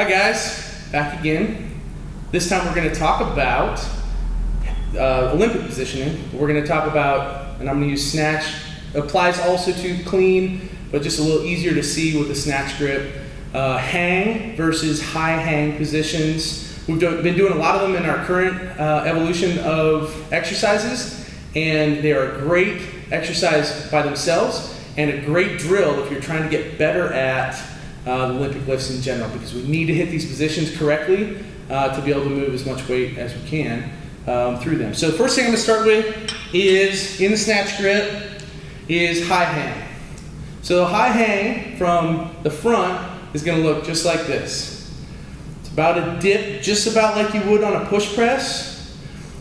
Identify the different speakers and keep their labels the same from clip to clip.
Speaker 1: Hi guys, back again. This time we're going to talk about Olympic positioning. We're going to talk about, and I'm going to use snatch. Applies also to clean, but just a little easier to see with the snatch grip. Hang versus high hang positions. We've been doing a lot of them in our current evolution of exercises, and they are a great exercise by themselves and a great drill if you're trying to get better at the Olympic lifts in general, because we need to hit these positions correctly to be able to move as much weight as we can through them. So the first thing I'm going to start with is, in the snatch grip, is high hang. So high hang from the front is going to look just like this. It's about a dip, just about like you would on a push press.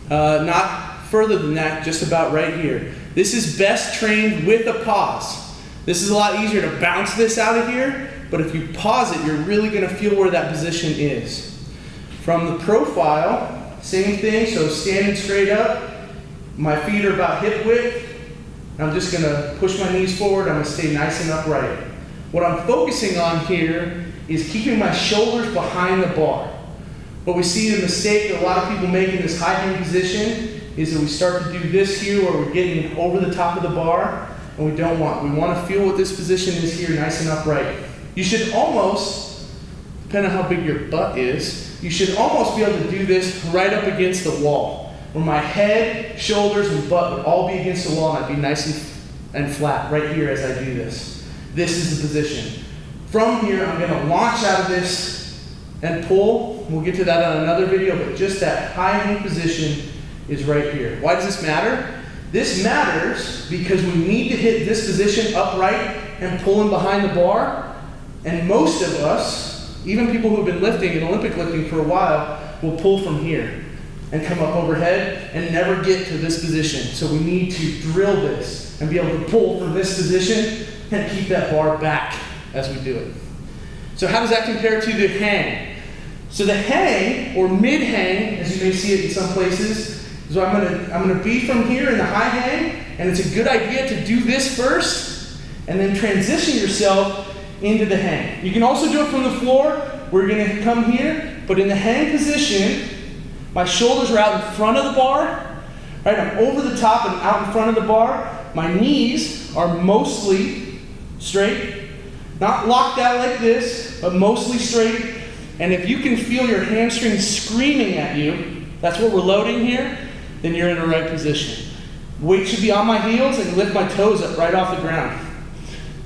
Speaker 1: Not further than that, just about right here. This is best trained with a pause. This is a lot easier to bounce this out of here, but if you pause it, you're really going to feel where that position is. From the profile, same thing, so standing straight up, my feet are about hip width. I'm just going to push my knees forward. I'm going to stay nice and upright. What I'm focusing on here is keeping my shoulders behind the bar. What we see the mistake that a lot of people make in this high hang position is that we start to do this here where we're getting over the top of the bar, and we don't want. We want to feel what this position is here, nice and upright. You should almost, depending on how big your butt is, you should almost be able to do this right up against the wall, where my head, shoulders, and butt would all be against the wall, and I'd be nice and flat right here as I do this. This is the position. From here, I'm going to launch out of this and pull. We'll get to that on another video, but just that high hang position is right here. Why does this matter? This matters because we need to hit this position upright and pulling behind the bar. And most of us, even people who have been lifting and Olympic lifting for a while, will pull from here and come up overhead and never get to this position. So we need to drill this and be able to pull from this position and keep that bar back as we do it. So how does that compare to the hang? So the hang, or mid-hang, as you may see it in some places, is what I'm gonna be from here in the high hang, and it's a good idea to do this first and then transition yourself into the hang. You can also do it from the floor. We're going to come here, but in the hang position, my shoulders are out in front of the bar. Right, I'm over the top and out in front of the bar. My knees are mostly straight, not locked out like this, but mostly straight. And if you can feel your hamstrings screaming at you, that's what we're loading here, then you're in the right position. Weight should be on my heels and lift my toes up right off the ground.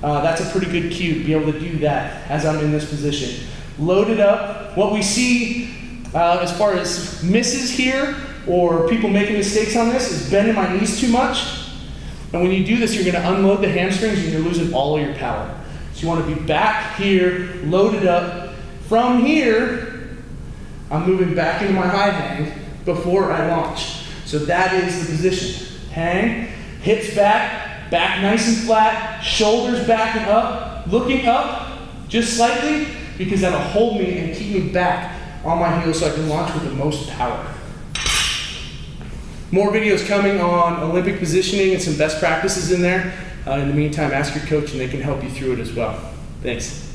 Speaker 1: That's a pretty good cue to be able to do that as I'm in this position. Load it up. What we see as far as misses here or people making mistakes on this is bending my knees too much. And when you do this, you're going to unload the hamstrings and you're losing all of your power. So you want to be back here, loaded up. From here, I'm moving back into my high hang before I launch. So that is the position. Hang, hips back. Back nice and flat, shoulders back and up, looking up just slightly, because that'll hold me and keep me back on my heels so I can launch with the most power. More videos coming on Olympic positioning and some best practices in there. In the meantime, ask your coach and they can help you through it as well. Thanks.